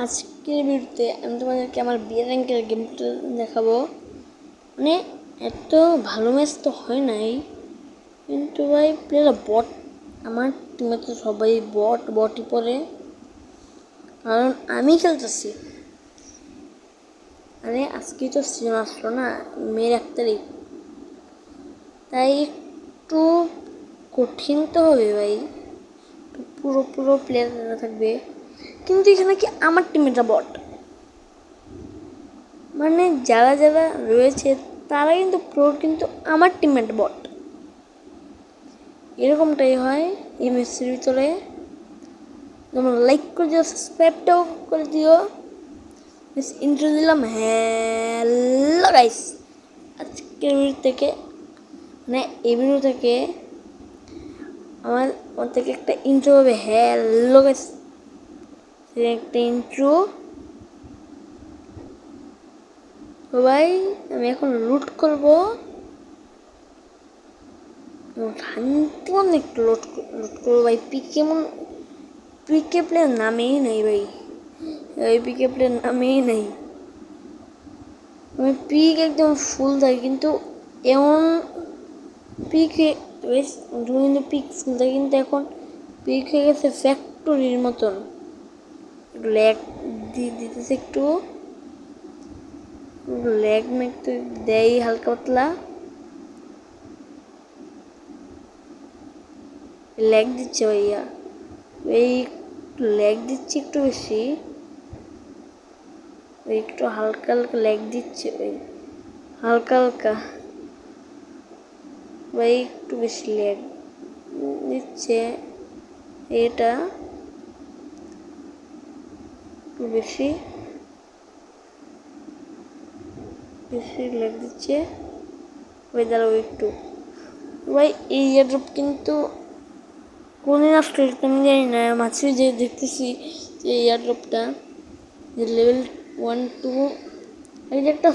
আজকের ভিডিওতে আমি তোমাদেরকে আমার বিয়ের র্যাঙ্কের গেমটা দেখাবো। মানে এত ভালো ম্যাচ তো হয় নাই, কিন্তু ভাই প্লেয়াররা বট। আমার টিমে তো সবাই বটই পড়ে, কারণ আমি খেলতেছি। আরে আজকেই তো সিজন আসলো না, মেয়ের 1 তারিখ, তাই একটু কঠিন তো হবে ভাই। পুরো প্লেয়াররা থাকবে, কিন্তু এখানে কি আমার টিমেটা বট। মানে যারা রয়েছে তারা কিন্তু প্রো, কিন্তু আমার টিমমেট বট। এরকমটাই হয় এই ম্যাচের ভিতরে। তোমরা লাইক করে দিও, সাবস্ক্রাইবটাও করে দিও। ইন্ট্রো দিলাম। হ্যালো গাইস, আজকের ভিডিও থেকে মানে এই ভিডিও থেকে আমার থেকে একটা ইন্ট্রো হবে। হ্যালো গাইস, একটা ইন্ট্রো। তো ভাই আমি এখন লুট করবো, একটু লুট করবো ভাই। পিকে প্লেয়ার নামেই নেই ভাই, ওই পিকে প্লেয়ার নামেই নেই। আমি পিক একদম ফুল থাকে, কিন্তু এমন পিকে কিন্তু পিক ফুল থাকে, কিন্তু এখন পিক হয়ে গেছে ফ্যাক্টরির মতন। ল্যাগ দিতেছে একটু, ল্যাগ ম্যাগ তো দেয় হালকা পাতলা, ল্যাগ দিচ্ছে ভাইয়া। এই ল্যাগ দিচ্ছে একটু বেশি, একটু হালকা হালকা ল্যাগ দিচ্ছে ভাই, হালকা হালকা ভাই, একটু বেশি ল্যাগ দিচ্ছে। এটা একটু বেশি ল্যাগ দিচ্ছে ভাই। দাঁড়াও একটু ভাই, এই এয়ারড্রপ কিন্তু কোনে আসলে আমি জানি না। মাঝে যে দেখতেছি যে এয়ারড্রপটা যে লেভেল 1 2, এই যে একটা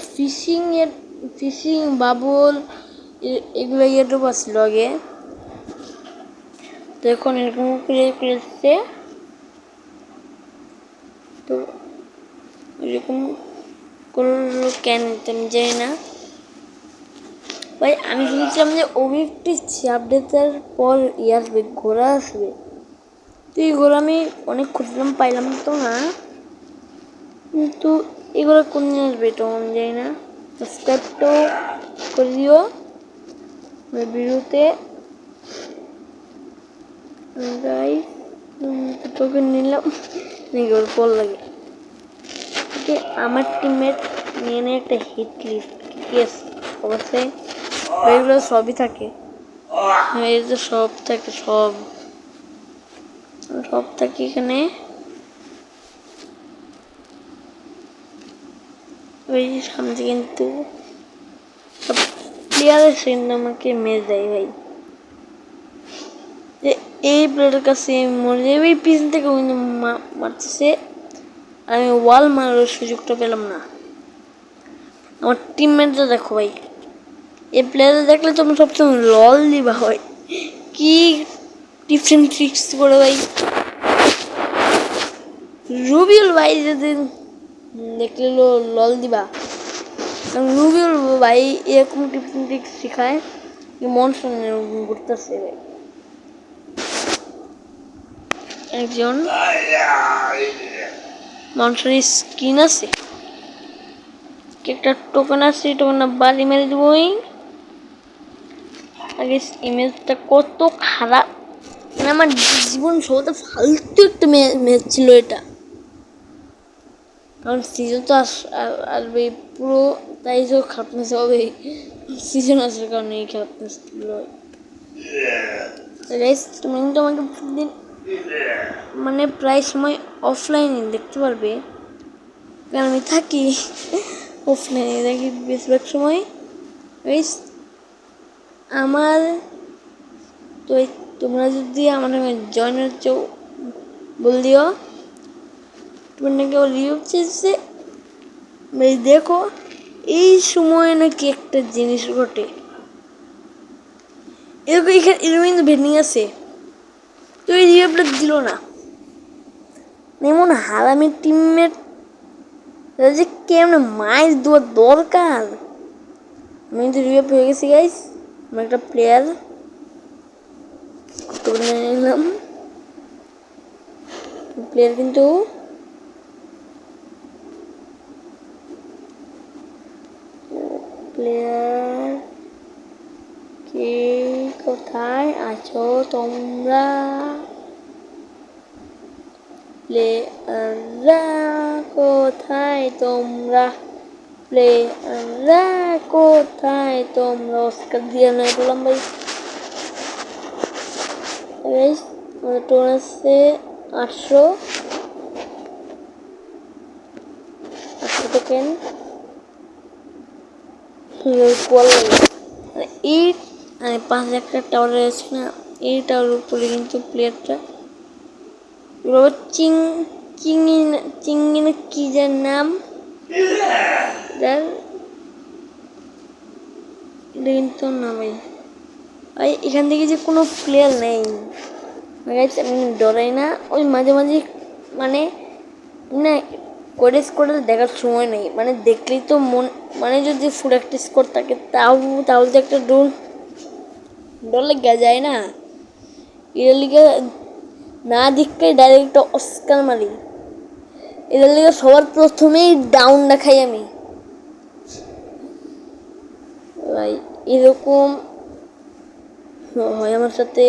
ফিশিং বাবল এগুলো এয়ারড্রপ আসছিল আগে, তো এখন এরকম করেছে। তো এরকম করলো কেন আমি জানি না ভাই। আমি শুনছিলাম যে ওবিএফটি আপডেটের পর আসবে, ঘোড়া আসবে। তো এই ঘোড়া আমি অনেক খুঁজলাম, পাইলাম তো না। কিন্তু এগুলো কোন দিন আসবে এটা আমি জানি না। সাবস্ক্রাইবটাও করে দিও ভিডিওতে। তোকে নিলাম পর লাগে। আমার টিমমেট নিয়ে একটা হিট লিস্ট কি আছে অবশ্যই, এগুলো সবই থাকে। এই যে সব থাকে, সব থাকে এখানে। ওই সামনে কিন্তু সব প্লেয়ার এসে কিন্তু আমাকে মেরে দেয় ভাই। যে এই প্লেয়ারের কাছে মরে যাবে, এই পিছন থেকে কিন্তু মারতেছে, আমি ওয়াল মারার সুযোগটা পেলাম না। আমার টিমমেটরা দেখো ভাই, এই প্লেয়ার দেখলে তুমি সবসময় লল দিবা হয়, কি টিপস ট্রিক্স করে ভাই। রুবিউল ভাই যেদিন দেখলে লল দিবা, রুবিউল ভাই এরকম টিপস ট্রিক্স শেখায়, মন শুনে এরকম করতেছে ভাই। একজন মানুষের স্কিন আছে, একটা টোকেন আছে, টোকেন বাড়ি মেরে দেবই। আগে ইমেজটা কত খারাপ, মানে আমার জীবন সবথেকে ফালতু একটা ম্যাচ ছিল এটা। কারণ সিজন তো আসবে পুরো, তাই যে খারাপ ম্যাচ হবে। সিজন আসার কারণে এই খারাপ ম্যাচ তুমি কিন্তু আমাকে প্রতিদিন মানে প্রায় সময় অফলাইনে দেখতে পারবে, কারণ আমি থাকি অফলাইনে, দেখি বেশিরভাগ সময়। আমার তো তোমরা যদি আমার জয়েন হচ্ছে বল দিও। তোমার নাকি রিভিউ চেয়েছে দেখো, এই সময় নাকি একটা জিনিস ঘটে। এরকম এখানে এরকম কিন্তু ভেন্ডিং আছে, তো এই রিভিউটা দিল না। এমন হারামি টিমমেট যে কেমন মাইর দেওয়ার দরকার। আমি কিন্তু রিভাইভ হয়ে গেছি গাইস। আমি একটা প্লেয়ার নিলাম, প্লেয়ার কিন্তু প্লেয়ার কে কোথায় আছো তোমরা? প্লেয়াররা কোথায় তোমরা? প্লেয়াররা কোথায় তোমরা? অস্কার দিয়ে নয় বললাম ভাই। আমাদের টোন আছে 800 টোকেন। এই 5,000 টাওয়ার রয়েছে না, এই টাওয়ার উপরে কিন্তু প্লেয়ারটা চিংড়ি না কি যার নাম, কিন্তু না ভাই। ভাই এখান থেকে যে কোনো প্লেয়ার নেই, আমি ডরাই না। ওই মাঝে মাঝে মানে না করে স্কোর দেখার সময় নেই, মানে দেখলেই তো মন, মানে যদি ফুল একটা স্কোর থাকে তাহলে তো একটা ডর লেগে যায় না। এর লিগে না দেখে ডাইরেক্ট অস্কার মারি। এদের লিগে সবার প্রথমেই ডাউন দেখাই আমি ভাই। এরকম হয় আমার সাথে,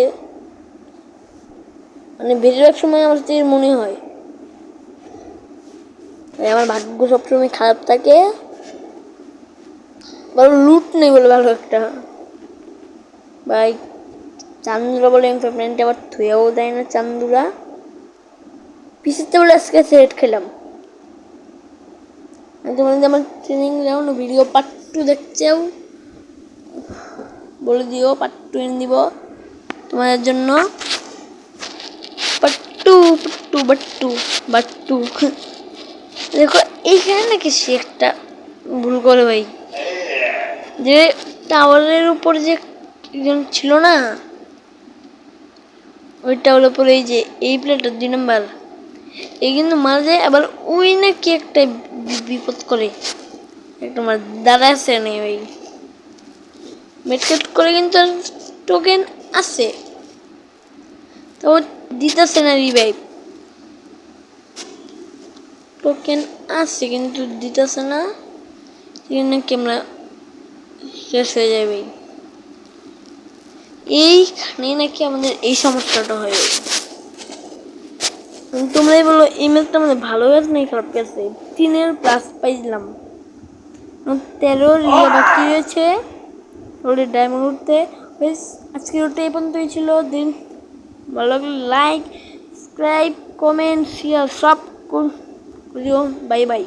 মানে বেশিরভাগ সময় আমার সাথে মনে হয়। আমার ভাগ্য সবসময় খারাপ থাকে, ভালো লুট নেই বলে ভালো একটা ভাই। চান্দুরা বলে ফ্রেন্ড আবার থুয়েও দেয় না। চান্দুরা পিসিতে বলে আজকে সেট খেলাম। তোমার আমার ট্রেনিং রাউন্ড ভিডিও পার্ট 2 দেখছেও বলে দিও, পার্ট 2 এনে দিব তোমাদের জন্য। পার্ট 2 দেখো এইখানে নাকি সে একটা ভুল করে ভাই, যে টাওয়ারের উপর যে একজন ছিল না, ওই টাওয়ারের উপরে এই যে এই প্লেটটা 2 নাম্বার, এই কিন্তু মারা যায়। আবার ওই নাকি একটা বিপদ করে একটা মার দাদা আছে নেই ভাই, মেটকেট করে কিন্তু টোকেন আছে, তো দিতেছে না রিভাইভ। টোকেন আছে কিন্তু দিতেছে না, নাকি আমরা শেষ হয়ে যাবে। এইখানে নাকি আমাদের এই সমস্যাটা হয়। তোমরাই বলো এই ম্যাচটা আমাদের ভালো গেছে নাকি খারাপ গেছে। 3 প্লাস পাইলাম, 13 রিয়া বাকি রয়েছে ওদের ডায়মন্ড উঠতে। আজকের ওটা এই পর্যন্তই ছিল। দিন ভালো লাগলে লাইক, সাবস্ক্রাইব, কমেন্ট, শেয়ার সব করিও। Bye bye.